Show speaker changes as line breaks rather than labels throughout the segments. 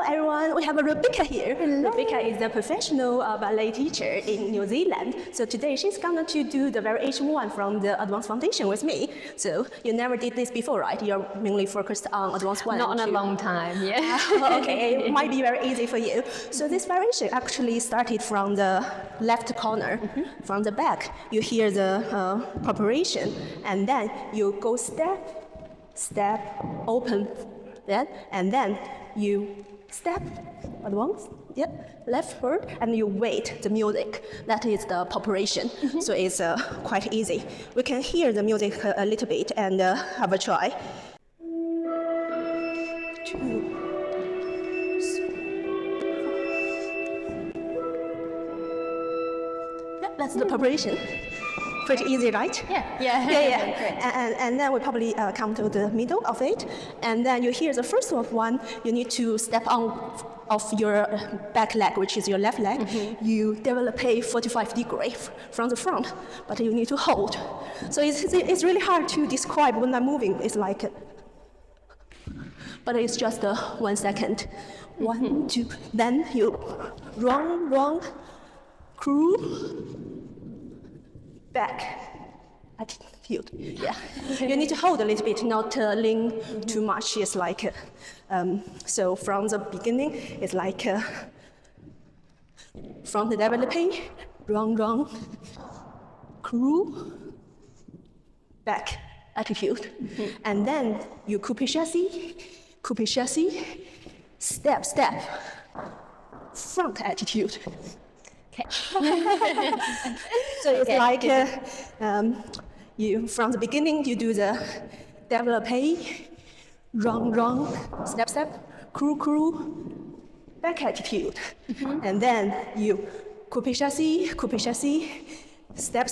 everyone, we have Rebecca here. Hello. Rebecca is a professional ballet teacher in New Zealand. So today she's going to do the variation 1 from the advanced foundation with me. So you never did this before, right? You're mainly focused on advanced 1.
Not in a long time, yeah.
Okay, it might be very easy for you. So this variation actually started from the left corner. From the back, you hear the preparation, and then you go step, open, and then you step, advance, left, forward, and you wait the music. That is the preparation. So it's quite easy. We can hear the music a little bit and have a try. 2, 3, 4. That's the preparation. Pretty easy, right?
Yeah.
And then we probably come to the middle of it, and then you hear the first one. You need to step on of your back leg, which is your left leg. You develop a 45 degree from the front, but you need to hold. So it's really hard to describe when I'm moving. It's like, but it's just 1 second. 1, 2. Then you wrong, crew. Back attitude. Yeah. You need to hold a little bit, not lean too much. It's like so from the beginning, it's like from the developing, wrong, crew, back attitude, and then you coupe chassis, step, front attitude. So it's like you from the beginning you do the développé, wrong, step, crew, back attitude, and then you coupe chassis, step,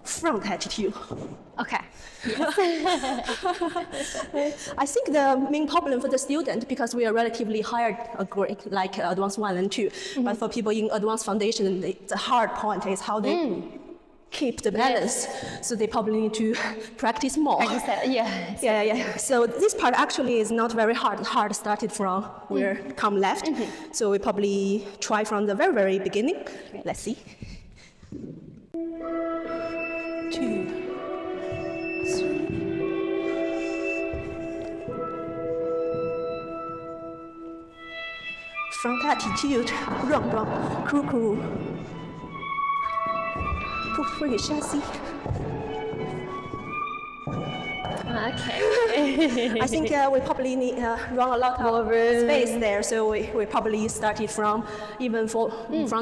front attitude.
Okay.
I think the main problem for the student, because we are relatively higher grade, like advanced 1 and 2, but for people in advanced foundation, the hard point is how they keep the balance. So they probably need to practice more. Yeah. So this part actually is not very hard. Hard started from where come left. So we probably try from the very beginning. Let's see. 2, 3. Front attitude, wrong, crew, coupe chassis.
Okay.
I think we probably need run a lot of space there, so we probably started from even from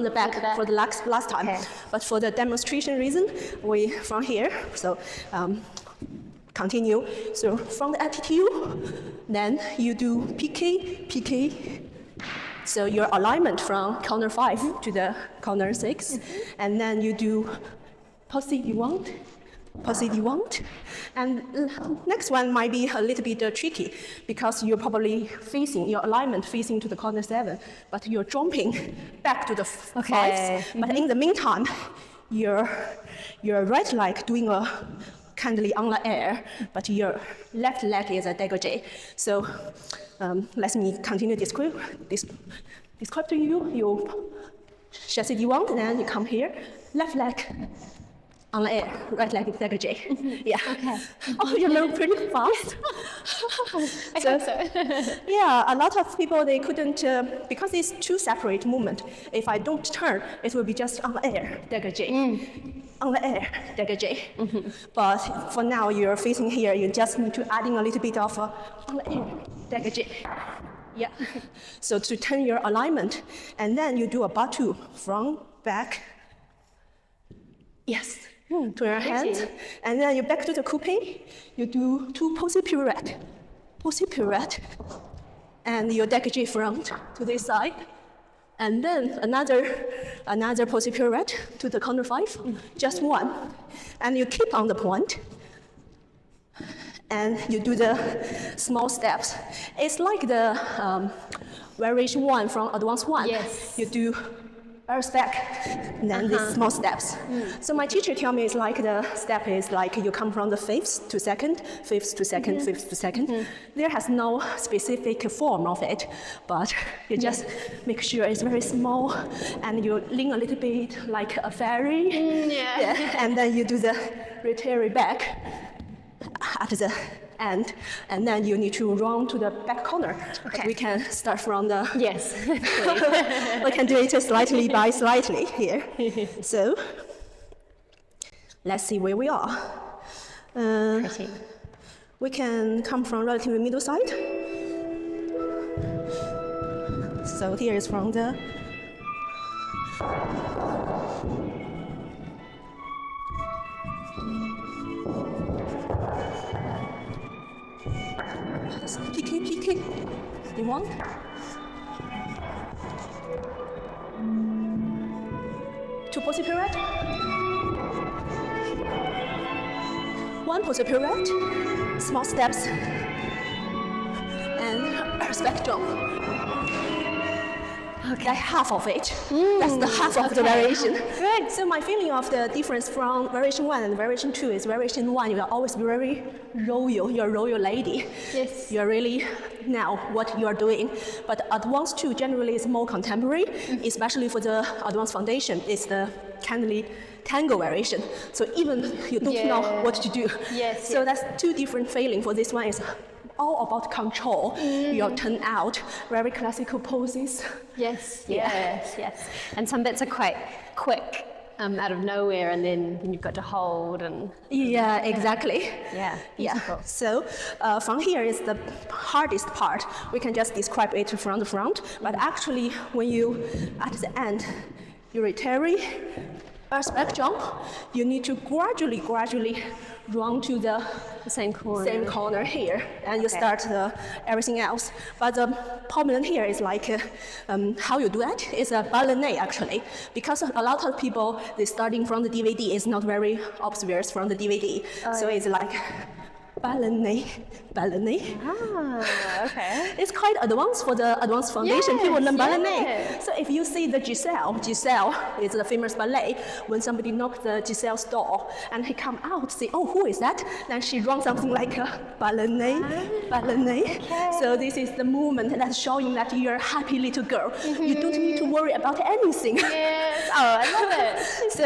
the back for the last time.
Okay.
But for the demonstration reason, we from here. So continue. So from the attitude, then you do piqué. So your alignment from corner 5 to the corner 6, and then you do posse du vent, and next one might be a little bit tricky because you're probably facing your alignment facing to the corner 7, but you're jumping back to the 5. But in the meantime, your right leg doing a kindly on the air, but your left leg is a dégagé. So let me continue describe to you. You chassis du vent, and then you come here, left leg on the air, right leg dégagé. Yeah.
Okay.
Oh, you learn pretty fast.
I hope so.
Yeah, a lot of people, they couldn't, because it's two separate movements. If I don't turn, it will be just on the air, dégagé. On the air, dégagé. But for now, you're facing here, you just need to adding a little bit of on the air, dégagé. Yeah. So to turn your alignment, and then you do a batu, front, back. Yes. To your hand, and then you back to the coupe. You do 2 posse pirouette, and your dégagé front to this side, and then another posse pirouette to the corner 5, just 1, and you keep on the point, and you do the small steps. It's like the variation 1 from advanced 1.
Yes.
You do back, and then these small steps. So my teacher tell me it's like the step is like you come from the fifth to second, fifth to second, fifth to second. There has no specific form of it, but you just make sure it's very small, and you lean a little bit like a fairy, and then you do the retire back at the end, and then you need to run to the back corner.
Okay.
We can start from the
Yes.
we can do it slightly by slightly here. So let's see where we are.
Pretty.
We can come from relatively middle side. So here is from the pique. Stay one. Two pulse pirouette. One pulse pirouette. Small steps. And back jump. Okay, half of it. That's the half of the variation.
Good.
So my feeling of the difference from variation 1 and variation 2 is variation 1, you are always very royal. You're a royal lady.
Yes.
You're really now what you are doing. But advanced 2 generally is more contemporary, especially for the advanced foundation. It's the kindly tango variation. So even you don't know what to do.
Yes,
So
yes.
that's two different feeling for this one. Is all about control. Your turn out, very classical poses.
Yes,
Yeah.
yes. And some bits are quite quick, out of nowhere, and then you've got to hold and
Yeah, exactly.
yeah, beautiful.
So from here is the hardest part. We can just describe it from the front, but actually when you, at the end, you retire, back jump, you need to gradually run to the
Same corner.
same corner here, and you
Okay.
start everything else. But the problem here is like how you do that is a ballet actually, because a lot of people they starting from the DVD is not very obvious from the DVD, so it's like ballet.
Ah, okay.
It's quite advanced for the advanced foundation. People learn
Yes,
ballet.
yes.
So if you see the Giselle is the famous ballet. When somebody knocked the Giselle's door and he come out, say, oh, who is that? Then she runs something like a ballet. So this is the movement that's showing that you're a happy little girl. You don't need to worry about anything.
Yes. Oh, I love it.
So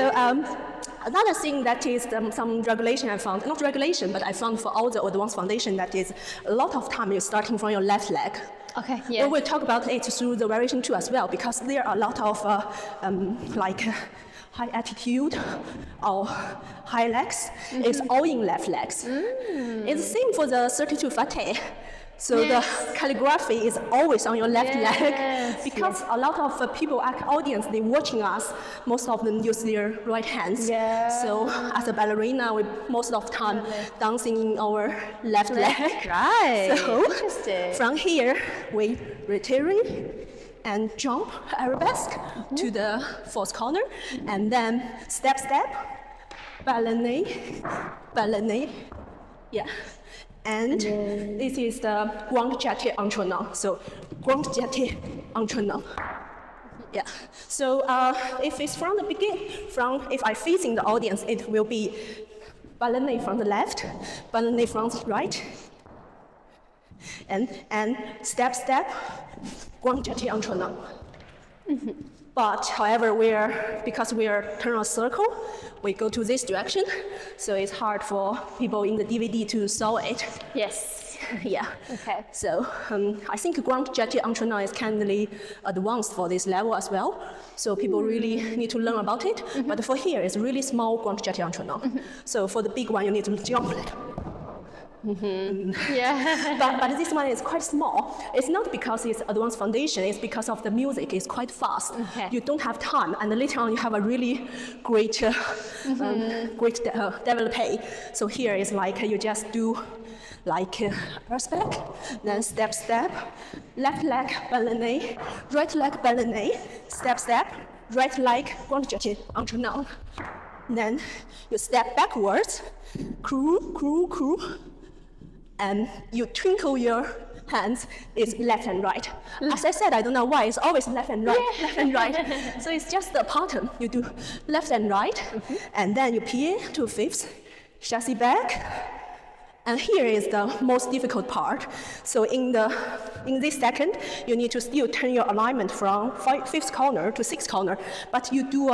another thing that is some regulation I found, not regulation, but I found for all the advanced foundation that is a lot of time you're starting from your left leg.
Okay. Yeah.
We will talk about it through the variation 2 as well, because there are a lot of high attitude or high legs. It's all in left legs. It's the same for the 32 fate. So
Yes.
the calligraphy is always on your left leg,
Yes,
because a lot of people at audience, they watching us, most of them use their right hands.
Yeah.
So as a ballerina, we most of the time dancing in our left leg.
Right.
So
Interesting.
from here, we retire and jump arabesque to the fourth corner, and then step, ballet, yeah. And this is the grand jeté entraînant. So grand jeté entraînant. Yeah. So if it's from the beginning, if I facing the audience, it will be ballet from the left, ballet from the right, and step, grand jeté entraînant. But however, because we are turn a circle, we go to this direction, so it's hard for people in the DVD to saw it.
Yes.
Yeah.
Okay.
So I think grand jeté entraînant is kindly advanced for this level as well. So people really need to learn about it. But for here, it's really small grand jeté entraînant. So for the big one, you need to jump like.
Yeah.
But this one is quite small. It's not because it's advanced foundation, it's because of the music is quite fast.
Okay.
You don't have time, and later on you have a really great development. So here is like you just do like first back, then step, left leg ballet, right leg ballet, step, right leg grand jeté entraînant. Then you step backwards, crew, and you twinkle your hands is left and right. As I said, I don't know why, it's always left and right, left and right. So it's just the pattern. You do left and right, and then you plie to fifths, chassis back. And here is the most difficult part. So in this second, you need to still turn your alignment from fifth corner to sixth corner, but you do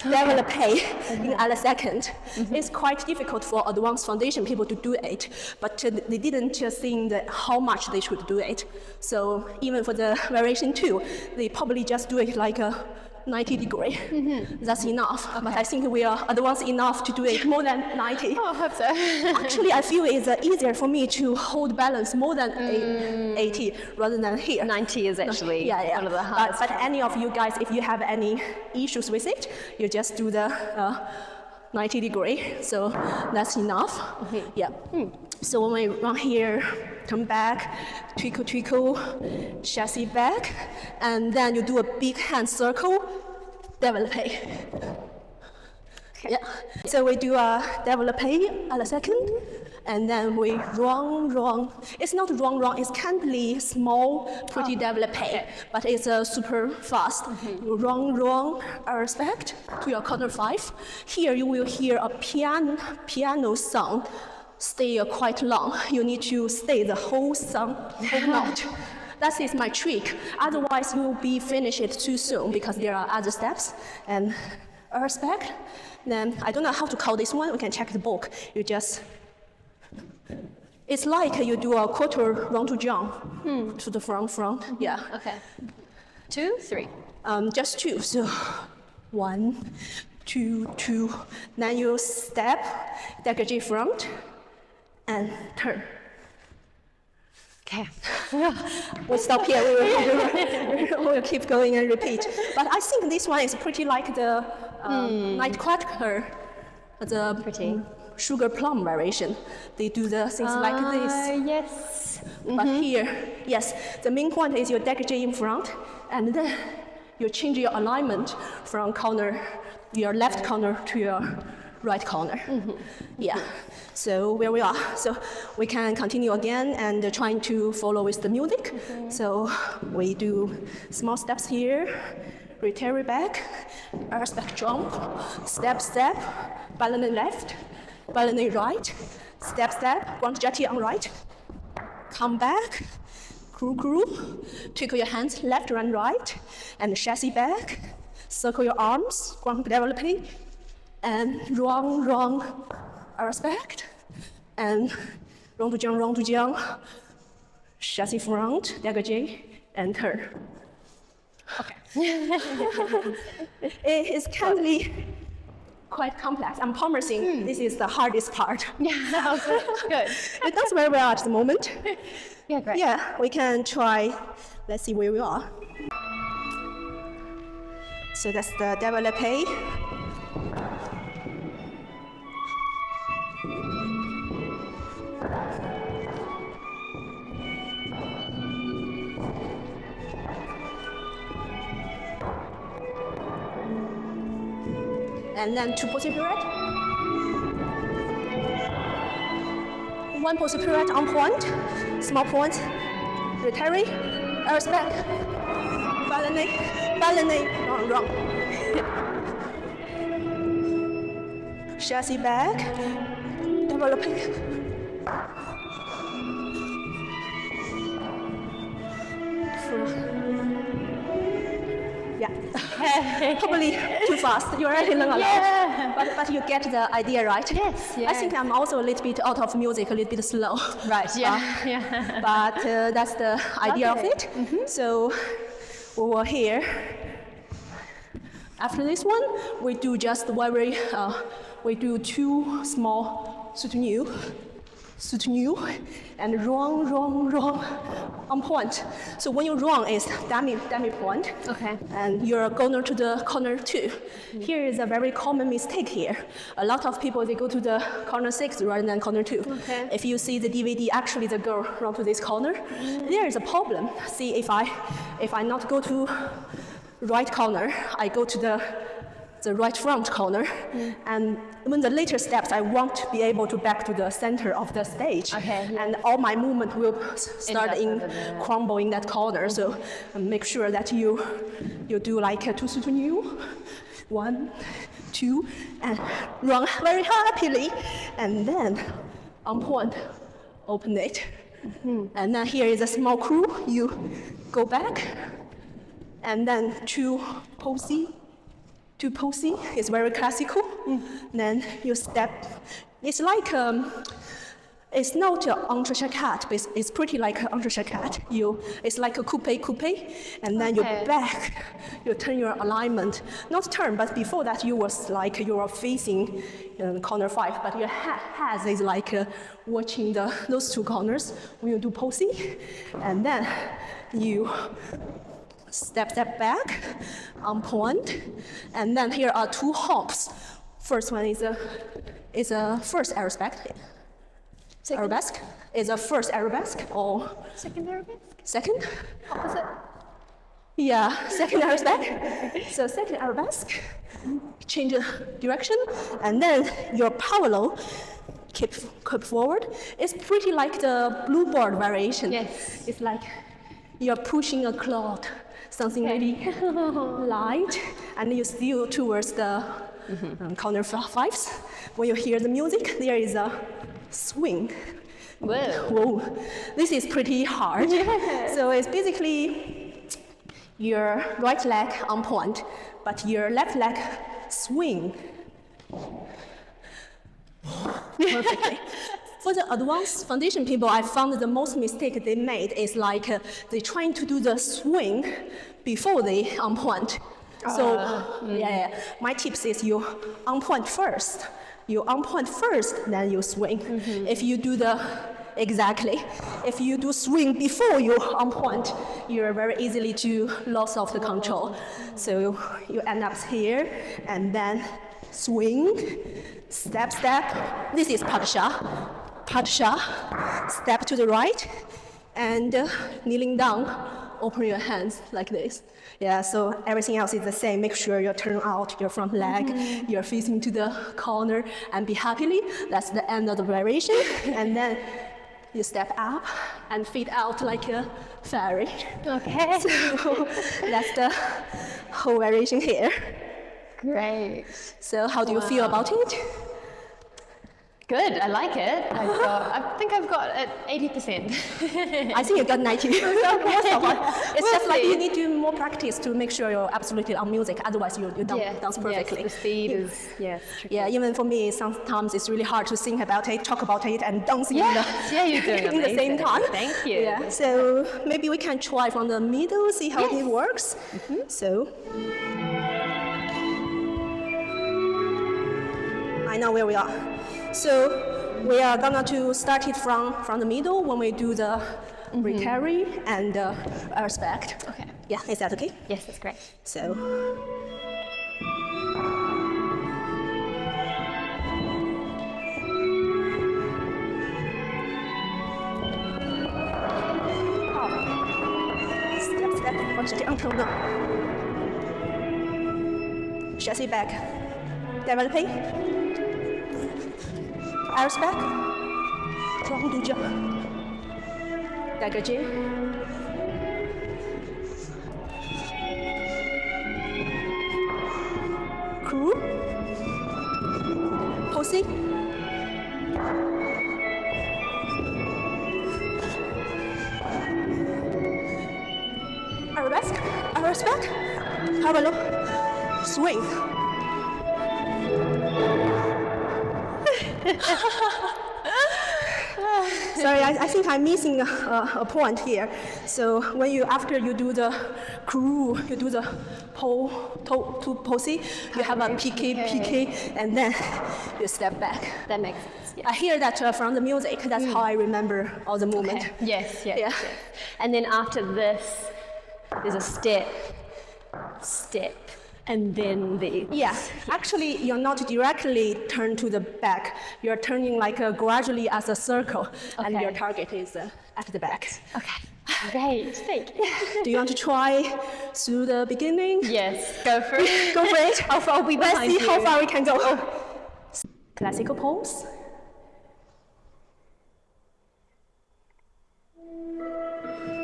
développé in other second. It's quite difficult for advanced foundation people to do it, but they didn't think that how much they should do it. So even for the variation 2, they probably just do it like a 90 degree. That's enough. Okay. But I think we are advanced enough to do it more than 90.
Oh, I hope so.
Actually, I feel it's easier for me to hold balance more than 80 rather than here.
90 is actually one of the hardest.
But any of you guys, if you have any issues with it, you just do the 90 degree. So that's enough. Yeah. So when we run here, turn back, twinkle, chassis back, and then you do a big hand circle, développé. Okay. Yeah. So we do a développé at a second, and then we run. It's not run, it's kindly small, pretty développé, but it's super fast. You run, respect to your corner 5. Here you will hear a piano sound. Stay quite long. You need to stay the whole song, whole note. That is my trick. Otherwise, you will be finished it too soon because there are other steps. And respect. Then I don't know how to call this one. We can check the book. You just. It's like you do a quarter round to jump to the front. Yeah.
Okay. 2, 3.
Just 2. So 1, 2. Then you step, dégagé front. And turn.
Okay.
We'll stop here. We'll keep going and repeat. But I think this one is pretty like the nightcracker, the sugar plum variation. They do the things like this.
Yes.
But here, yes, the main point is your dégagé in front, and then you change your alignment from your left corner to your right corner. Yeah. So where we are. So we can continue again and trying to follow with the music. So we do small steps here, return back, respect jump, step, balance left, balance right, step, ground jetty on right, come back, crew, twinkle your hands left and right, and chassis back, circle your arms, ground développé, and run, respect, and round to jump, chassis front, dégagé, and turn. Okay. It is kindly quite complex. I'm promising this is the hardest part.
Yeah, that was good.
It does very well at the moment.
Yeah, great.
Yeah, we can try. Let's see where we are. So that's the développé. And then 2 pulse pirouette. 1 pulse pirouette on point, small point, return, respect, balance, wrong. Chassis back, développé. Yeah, probably too fast. You already learn a lot, but you get the idea, right?
Yes. Yeah.
I think I'm also a little bit out of music, a little bit slow.
Right. Yeah.
But that's the idea of it. So we were here. After this one, we do just we do 2 small soutenu, and run on point. So when you run, it's dummy point.
Okay.
And you're going to the corner 2. Here is a very common mistake here. A lot of people, they go to the corner 6 rather than corner 2.
Okay.
If you see the DVD, actually the girl run to this corner. There is a problem. See, if I not go to right corner, I go to the the right front corner. And when the later steps, I want to be able to back to the center of the stage.
Okay, yeah.
And all my movement will start
up
in
over there.
crumble in that corner. So make sure that you do like a 2 to new. 1, 2, and run very happily. And then on point, open it. And then here is a small crew. You go back. And then 2 posy. 2 posy is very classical. Then you step. It's like it's not an entrechat, but it's pretty like an entrechat. It's like a coupe, and then you back. You turn your alignment, not turn, but before that you were facing corner 5, but your hands is like watching those 2 corners when you do posy, and then you step back, on point, and then here are 2 hops. First one is a first arabesque. Arabesque is a first arabesque or
Second arabesque?
second?
Opposite?
Yeah, second arabesque. So second arabesque, change the direction, and then your parallel keep forward. It's pretty like the blue board variation.
Yes.
It's like you're pushing a cloud, something really light, and you still towards the corner 5s. When you hear the music, there is a swing.
Whoa.
Whoa, this is pretty hard. So it's basically your right leg on point, but your left leg swing. Perfectly. For the advanced foundation people, I found the most mistake they made is like they trying to do the swing before they on point. So my tips is you on point first. You on point first, then you swing. If you do if you do swing before you on point, you're very easily to lose of the control. So you end up here, and then swing, step. This is Padsha, step to the right, and kneeling down, open your hands like this. Yeah, so everything else is the same. Make sure you turn out your front leg, you're facing to the corner, and be happily. That's the end of the variation. And then you step up and feet out like a fairy.
Okay.
So that's the whole variation here.
Great.
So how do you feel about it?
Good, I like it. I think I've got it 80%.
I think you got 90. It's
We'll
just like
see.
you need to do more practice to make sure you're absolutely on music. Otherwise, you don't dance perfectly.
Yes, the speed is tricky.
Yeah, even for me, sometimes it's really hard to think about it, talk about it, and dance
Yeah, you're doing
in the same
amazing.
time.
Thank you.
Yeah, so maybe we can try from the middle, see how it works. So, I know where we are. So we are gonna to start it from the middle when we do the recarry and respect.
Okay.
Yeah, is that okay?
Yes, that's great.
So. Step, 我直接按头呢。Chassis back. Developing. Iris back. Strong do jump. Dagger J. Crew. Posing. Arabesque. Parallel. Swing. Sorry, I think I'm missing a point here. So when after you do the crew, you do the posy, you have a PK, and then you step back.
That makes sense. Yeah.
I hear that from the music. That's how I remember all the movement.
Okay. Yes. And then after this, there's a step, and then the...
Yeah, actually, you're not directly turn to the back. You're turning like gradually as a circle, and your target is at the back.
Okay. Great, thank you.
Do you want to try through the beginning?
Yes, go for it.
Go for it.
I'll be
Let's
behind
see how
you.
far we can go. Classical pose.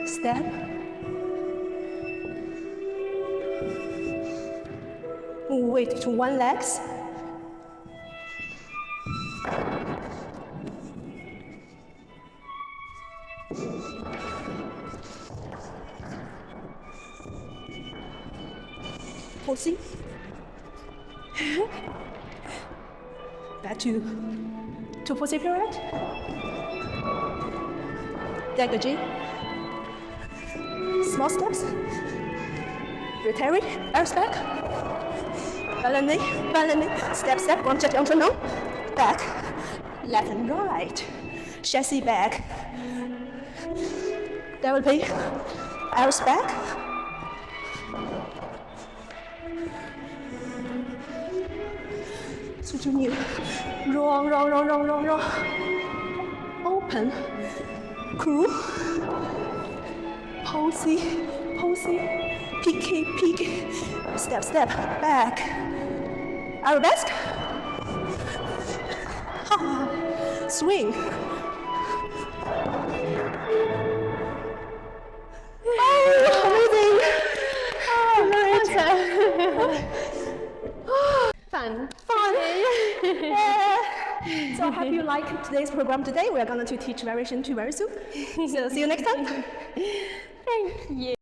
Step. Move weight to one leg. Pulsing. Back to pulsing period. Degaging. Small steps. Rotary, arms back. Balancing, step, one jet on no. Back, left and right. Chassis back. Developing, arms back. Switch new. Roll. Open. Crew. Posy. Peek. Step. Back. Arabesque. Swing. Amazing.
Fun.
So hope you like today's program today. We are going to teach variation 2 very soon. So see you next time.
Thank you.